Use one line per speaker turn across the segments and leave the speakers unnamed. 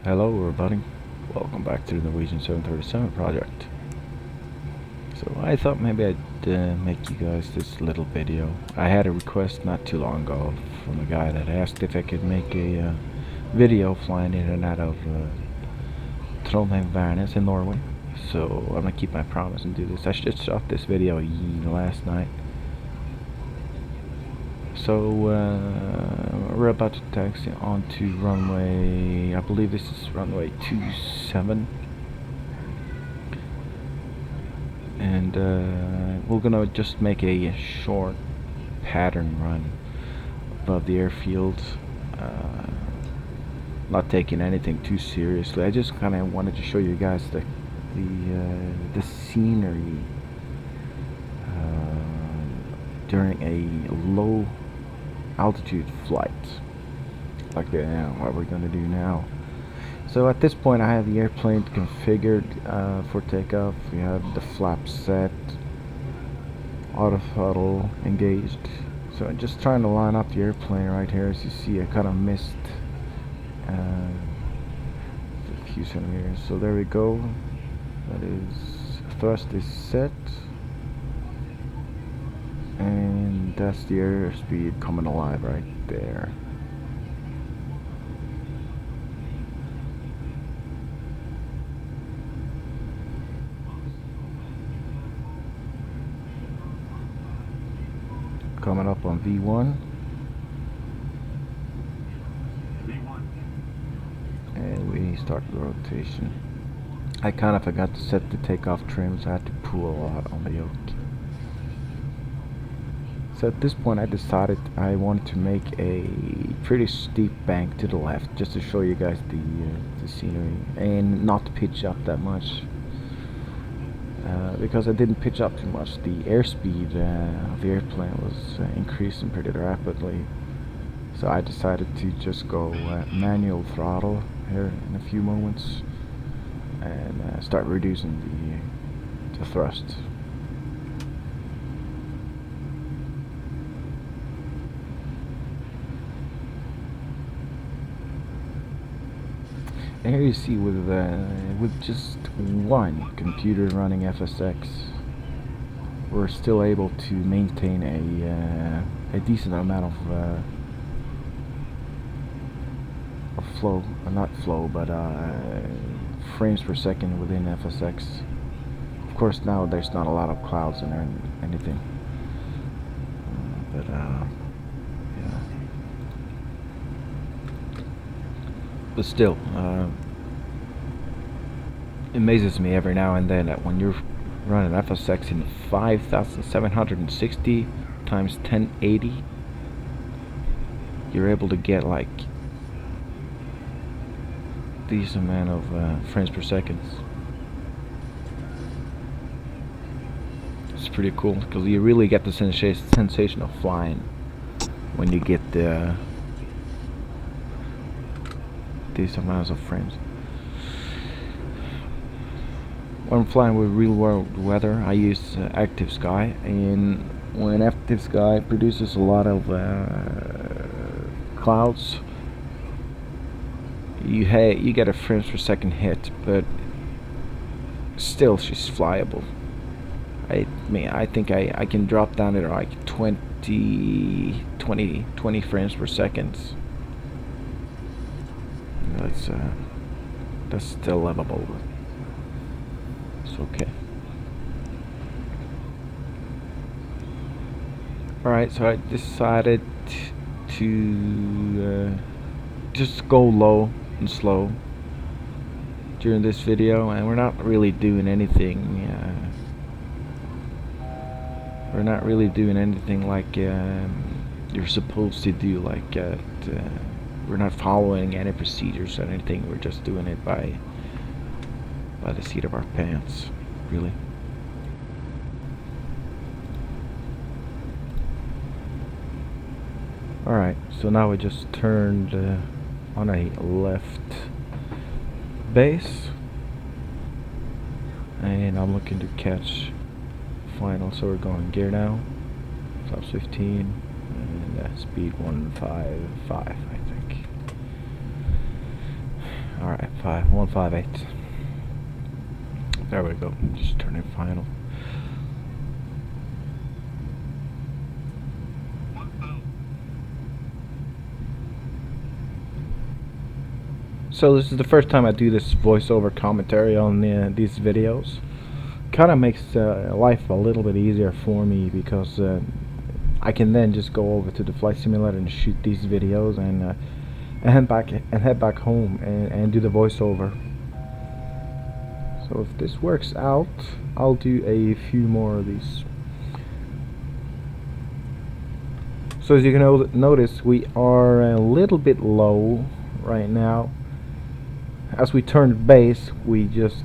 Hello everybody, welcome back to the Norwegian 737 project. So I thought maybe I'd make you guys this little video. I had a request not too long ago from a guy that asked if I could make a video flying in and out of Trondheim Værnes in Norway. So I'm gonna keep my promise and do this. I just shot this video last night. So we're about to taxi onto runway, I believe this is runway 27, and we're gonna just make a short pattern run above the airfield, not taking anything too seriously. I just kind of wanted to show you guys the scenery during a low altitude flight, like what we're going to do now. So at this point I have the airplane configured for takeoff. We have the flaps set, auto throttle engaged. So I'm just trying to line up the airplane right here. As you see, I kind of missed a few centimeters. So there we go. That is, thrust is set, and that's the airspeed coming alive right there. Coming up on V1. And we start the rotation. I kind of forgot to set the takeoff trim, so I had to pull a lot on the yoke. So at this point I decided I wanted to make a pretty steep bank to the left, just to show you guys the scenery, and not pitch up that much. Because I didn't pitch up too much, the airspeed of the airplane was increasing pretty rapidly. So I decided to just go manual throttle here in a few moments and start reducing the thrust. And here you see with just one computer running FSX, we're still able to maintain a decent amount of flow, not flow, but frames per second within FSX. Of course, now there's not a lot of clouds in there and anything, but yeah. But still, it amazes me every now and then that when you're running FSX in 5,760 times 1080, you're able to get like these amount of frames per second. It's pretty cool because you really get the sensation of flying when you get these amounts of frames. When I'm flying with real world weather, I use Active Sky, and when Active Sky produces a lot of clouds, you get a frames per second hit, but still she's flyable. I think I can drop down to like 20 frames per second. That's still livable. It's okay. Alright, so I decided to just go low and slow during this video, and we're not really doing anything like you're supposed to do, like we're not following any procedures or anything. We're just doing it by the seat of our pants, really. Alright, so now we just turned on a left base, and I'm looking to catch final, so we're going gear now, flaps 15, and speed 155, I think. Alright, 158. There we go. Just turning final. So this is the first time I do this voiceover commentary on these videos. Kind of makes life a little bit easier for me because I can then just go over to the flight simulator and shoot these videos and head back home and do the voiceover. So if this works out, I'll do a few more of these. So as you can notice, we are a little bit low right now. As we turned base, we just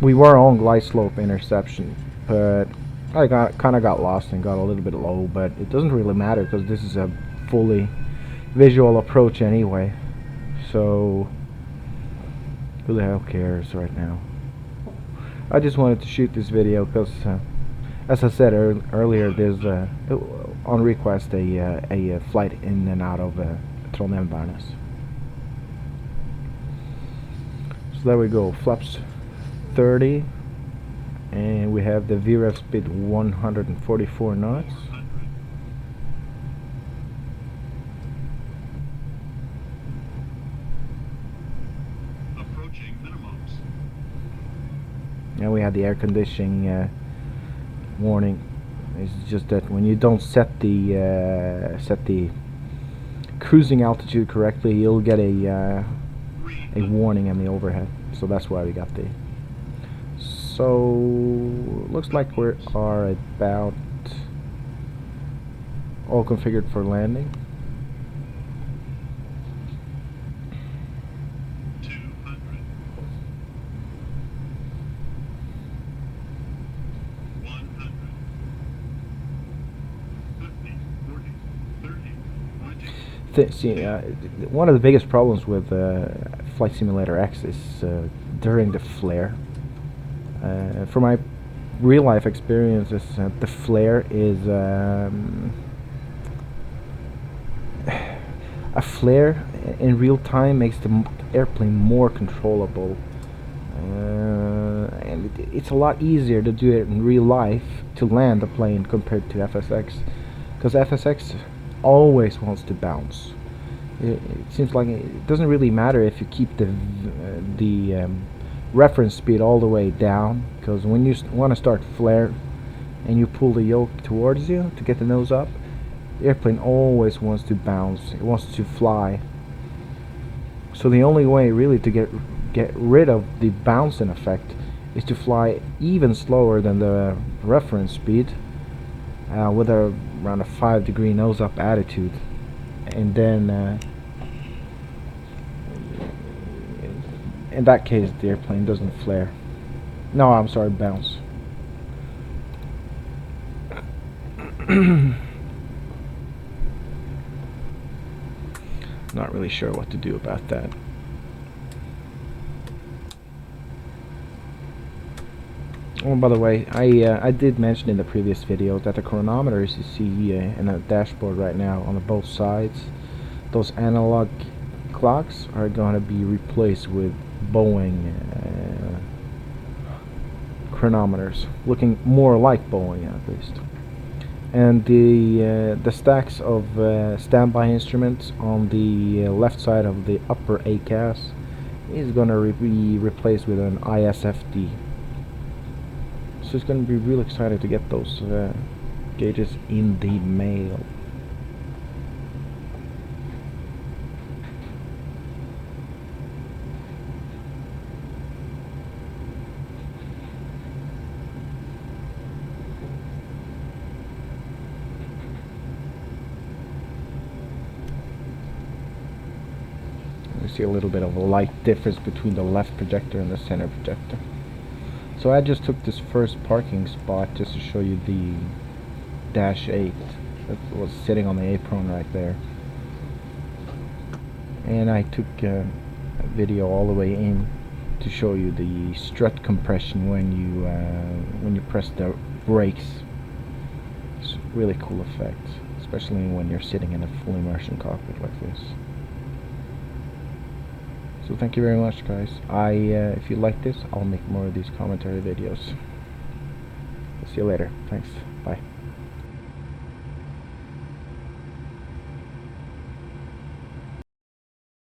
we were on glide slope interception, but I kind of got lost and got a little bit low. But it doesn't really matter because this is a fully visual approach anyway. So who the hell cares right now? I just wanted to shoot this video because, as I said earlier, there's on request a flight in and out of Trondheim-Værnes. So there we go, flaps 30, and we have the VREF speed 144 knots.
Approaching minimums.
And we have the air conditioning warning. It's just that when you don't set the cruising altitude correctly, you'll get a warning in the overhead. So that's why we got the. So looks like we are about all configured for landing.
200. 100. 50. 40. 30. 20.
See, one of the biggest problems with Flight Simulator X is during the flare. From my real life experiences, the flare is a flare in real time makes the airplane more controllable, and it's a lot easier to do it in real life to land the plane compared to FSX, because FSX always wants to bounce. It seems like it doesn't really matter if you keep the reference speed all the way down, because when you want to start flare and you pull the yoke towards you to get the nose up, the airplane always wants to bounce. It wants to fly. So the only way really to get rid of the bouncing effect is to fly even slower than the reference speed, with around a 5-degree nose up attitude, and then in that case the airplane doesn't flare. No, I'm sorry, bounce. Not really sure what to do about that. Oh, by the way, I did mention in the previous video that the chronometers you see in the dashboard right now on both sides, those analog clocks are going to be replaced with Boeing chronometers, looking more like Boeing at least. And the stacks of standby instruments on the left side of the upper ACAS is going to be replaced with an ISFD. So it's going to be real excited to get those gauges in the mail. You see a little bit of a light difference between the left projector and the center projector. So I just took this first parking spot just to show you the Dash 8 that was sitting on the apron right there, and I took a video all the way in to show you the strut compression when you press the brakes. It's a really cool effect, especially when you're sitting in a full immersion cockpit like this. So thank you very much, guys. If you like this, I'll make more of these commentary videos. See you later. Thanks. Bye.